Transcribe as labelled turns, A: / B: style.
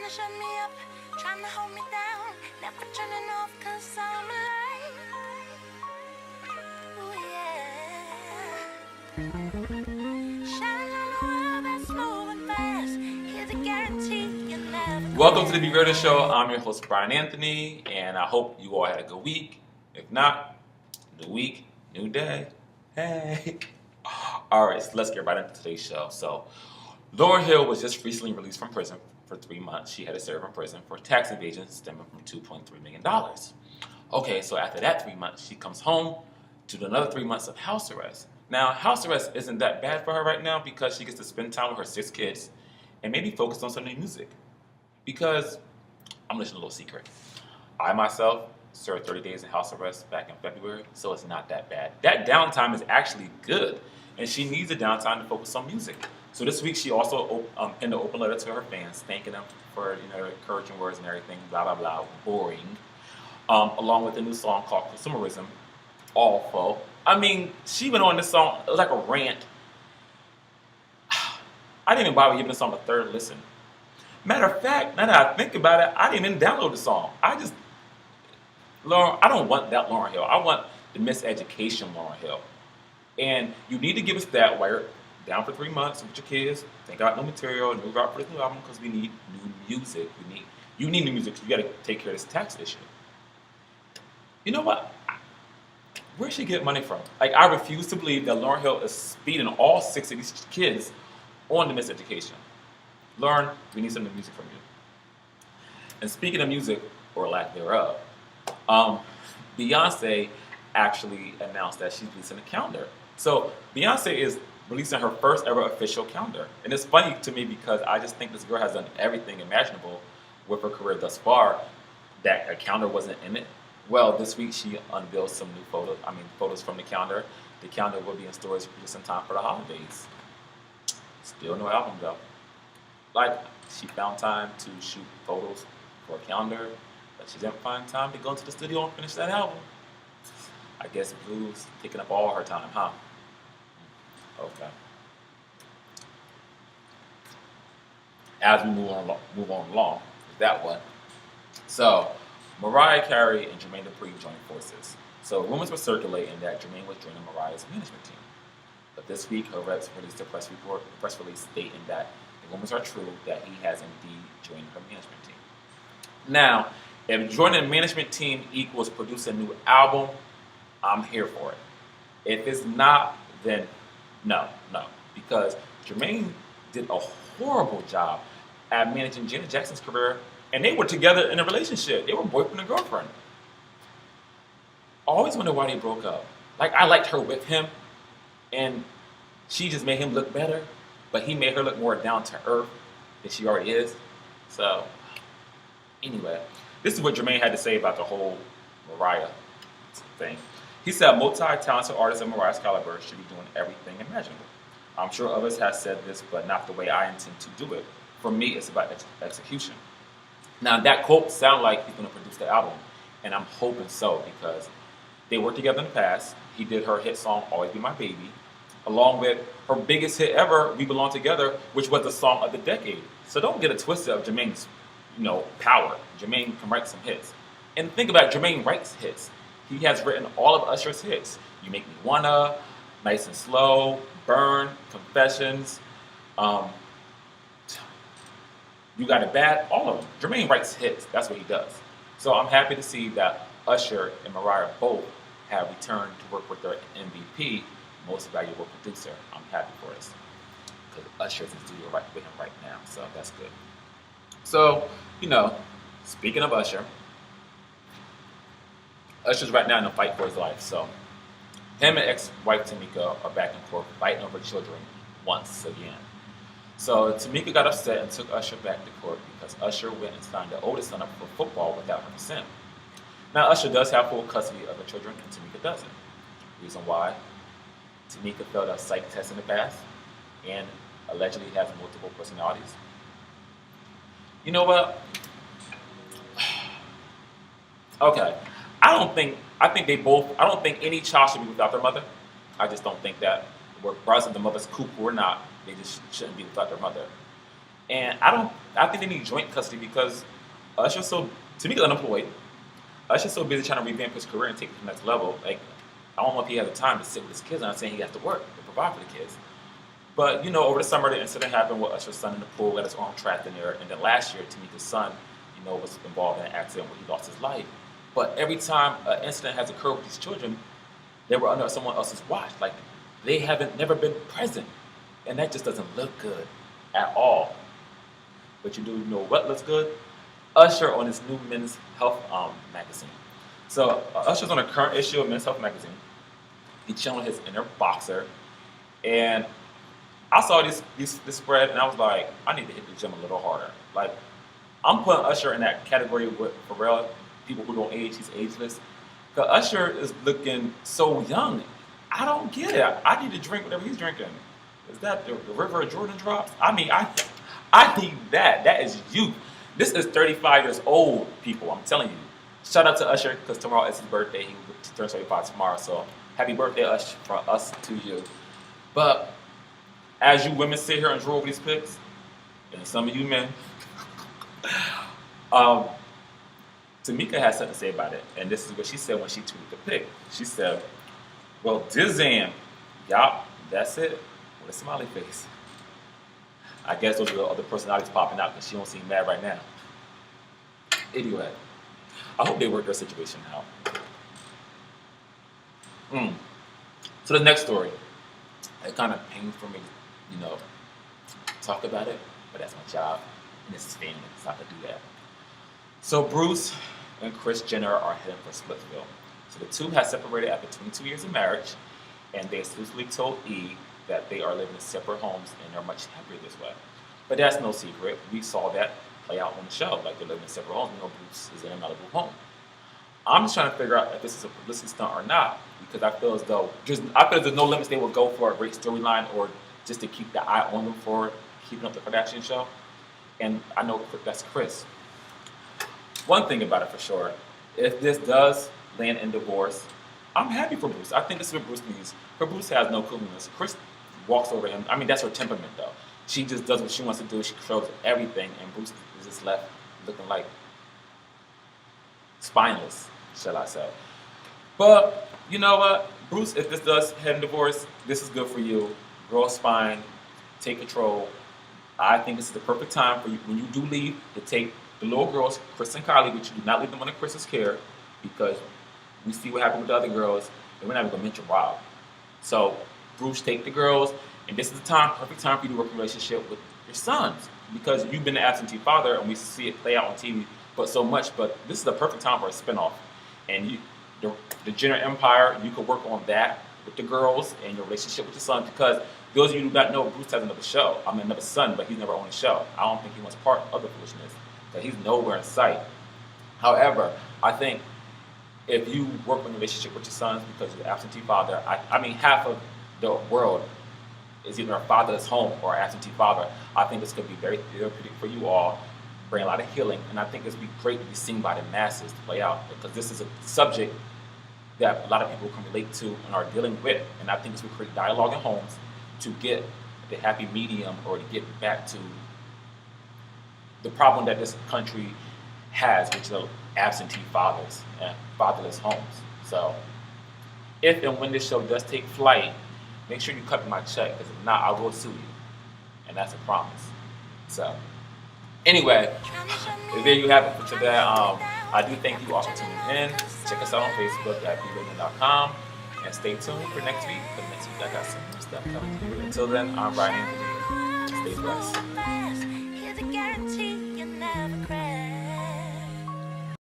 A: to shut me up, trying to hold me down, never turning off cause I'm alive. Ooh yeah. Shining on the world that's moving fast. Here's a guarantee you'll never.
B: Welcome to the Be Real Show. I'm your host, Brian Anthony, and I hope you all had a good week. If not, new week, new day. Hey. All right, so let's get right into today's show. So, Lauryn Hill was just recently released from prison for 3 months. She had to serve in prison for tax evasion stemming from $2.3 million. Okay, so after that 3 months, she comes home to do another 3 months of house arrest. Now, house arrest isn't that bad for her right now because she gets to spend time with her 6 kids and maybe focus on some new music. Because, I'm listening to a little secret. I myself served 30 days in house arrest back in February, so it's not that bad. That downtime is actually good, and she needs a downtime to focus on music. So this week she also penned an open letter to her fans, thanking them for encouraging words and everything, blah blah blah, boring. Along with a new song called Consumerism, Awful. I mean, she went on this song, it was like a rant. I didn't even bother giving the song a third listen. Matter of fact, now that I think about it, I didn't even download the song. I don't want that Lauryn Hill. I want the Miseducation Lauryn Hill. And you need to give us that while you're down for 3 months with your kids, think out new material, new route for this new album because we need new music. You need new music. You got to take care of this tax issue. You know what? Where she get money from? Like, I refuse to believe that Lauryn Hill is speeding all 6 of these kids on the Miseducation. Lauren, we need some new music from you. And speaking of music, or lack thereof, Beyonce actually announced that she's releasing a calendar. So Beyonce is releasing her first ever official calendar. And it's funny to me because I just think this girl has done everything imaginable with her career thus far that a calendar wasn't in it. Well, this week she unveiled some new photos from the calendar. The calendar will be in stores just in time for the holidays. Still no album though. Like, she found time to shoot photos for a calendar, but she didn't find time to go into the studio and finish that album. I guess blues taking up all her time, huh? Okay. As we move on along with that one. So, Mariah Carey and Jermaine Dupri joined forces. So, rumors were circulating that Jermaine was joining Mariah's management team. But this week, her reps released a press release stating that the rumors are true that he has indeed joined her management team. Now, if joining a management team equals producing a new album, I'm here for it. If it's not, then no. Because Jermaine did a horrible job at managing Janet Jackson's career, and they were together in a relationship. They were boyfriend and girlfriend. I always wonder why they broke up. Like, I liked her with him, and she just made him look better, but he made her look more down to earth than she already is. So, anyway, this is what Jermaine had to say about the whole Mariah thing. He said, multi-talented artists of Mariah's caliber should be doing everything imaginable. I'm sure others have said this, but not the way I intend to do it. For me, it's about execution. Now, that quote sounds like he's going to produce the album, and I'm hoping so because they worked together in the past. He did her hit song, Always Be My Baby, along with her biggest hit ever, We Belong Together, which was the song of the decade. So don't get it twisted of Jermaine's, power. Jermaine can write some hits. And think about it, Jermaine writes hits. He has written all of Usher's hits. You Make Me Wanna, Nice and Slow, Burn, Confessions, You Got It Bad, all of them. Jermaine writes hits. That's what he does. So I'm happy to see that Usher and Mariah both have returned to work with their MVP, Most Valuable Producer. I'm happy for this because Usher's in the studio with him right now, so that's good. So, speaking of Usher's right now in a fight for his life. So, him and ex-wife Tamika are back in court fighting over children once again. So, Tamika got upset and took Usher back to court because Usher went and signed the oldest son up for football without her consent. Now, Usher does have full custody of the children, and Tamika doesn't. Reason why? Tamika failed a psych test in the past and allegedly has multiple personalities. You know what? Okay. I think any child should be without their mother. I just don't think that, regardless of the mother's cuckoo or not, they just shouldn't be without their mother. And I think they need joint custody because Usher's so, to me, unemployed. Usher's so busy trying to revamp his career and take it to the next level. Like, I don't know if he has the time to sit with his kids. I'm not saying he has to work to provide for the kids. But, over the summer, the incident happened with Usher's son in the pool, got his arm trapped in there. And then last year, Tamika's son, was involved in an accident where he lost his life. But every time an incident has occurred with these children, they were under someone else's watch. Like, they haven't never been present. And that just doesn't look good at all. But you do know what looks good? Usher on his new Men's Health magazine. So Usher's on a current issue of Men's Health magazine. He's showing his inner boxer. And I saw this spread and I was like, I need to hit the gym a little harder. Like, I'm putting Usher in that category with Pharrell, people who don't age, he's ageless. Because Usher is looking so young. I don't get it. I need to drink whatever he's drinking. Is that the River of Jordan drops? I mean, I need that. That is youth. This is 35 years old, people. I'm telling you. Shout out to Usher because tomorrow is his birthday. He turns 35 tomorrow. So happy birthday, Usher, from us to you. But as you women sit here and draw over these pics, and some of you men, Tamika has something to say about it. And this is what she said when she tweeted the pic. She said, well, Dizam, yup, that's it. With a smiley face. I guess those are the other personalities popping out because she don't seem mad right now. Anyway, I hope they work their situation out. So the next story, it kind of pains for me, talk about it, but that's my job, and this is family, so I have to do that. So Bruce and Kris Jenner are heading for Splitsville. So the two have separated after 22 years of marriage, and they exclusively told E! That they are living in separate homes and they're much happier this way. But that's no secret. We saw that play out on the show. Like, they're living in separate homes. Bruce is in a Malibu home. I'm just trying to figure out if this is a publicity stunt or not, because I feel as though there's no limits they will go for a great storyline or just to keep the eye on them for keeping up the Kardashian show. And I know that's Kris. One thing about it for sure, if this does land in divorce, I'm happy for Bruce. I think this is what Bruce needs. But Bruce has no coolness. Kris walks over him. I mean, that's her temperament, though. She just does what she wants to do. She controls everything, and Bruce is just left looking like spineless, shall I say. But you know what, Bruce, if this does head in divorce, this is good for you. Grow a spine, take control. I think this is the perfect time for you, when you do leave, to take the little girls, Kris and Kylie, but you do not leave them under Kris's care, because we see what happened with the other girls, and we're not even going to mention Rob. So, Bruce, take the girls, and this is the perfect time for you to work a relationship with your sons, because you've been the absentee father, and we see it play out on TV, but so much. But this is the perfect time for a spinoff, and the Jenner Empire, you could work on that with the girls and your relationship with your son, because those of you who do not know, Bruce has another show. I mean, another son, but he's never on a show. I don't think he wants part of the foolishness, because he's nowhere in sight. However, I think if you work on a relationship with your sons because you're an absentee father, I mean, half of the world is either a fatherless home or an absentee father. I think this could be very therapeutic for you all, bring a lot of healing, and I think it's be great to be seen by the masses to play out, because this is a subject that a lot of people can relate to and are dealing with, and I think this will create dialogue in homes to get the happy medium, or to get back to the problem that this country has, which is absentee fathers and fatherless homes. So if and when this show does take flight, make sure you cut my check, because if not, I will sue you. And that's a promise. So anyway, there you have it for today. I do thank you all for tuning in. Check us out on Facebook at BeRaven.com. And stay tuned for next week. Because next week I got some new stuff coming to you. Until then, I'm Ryan. Stay blessed.
A: Here's a guarantee you'll never crash.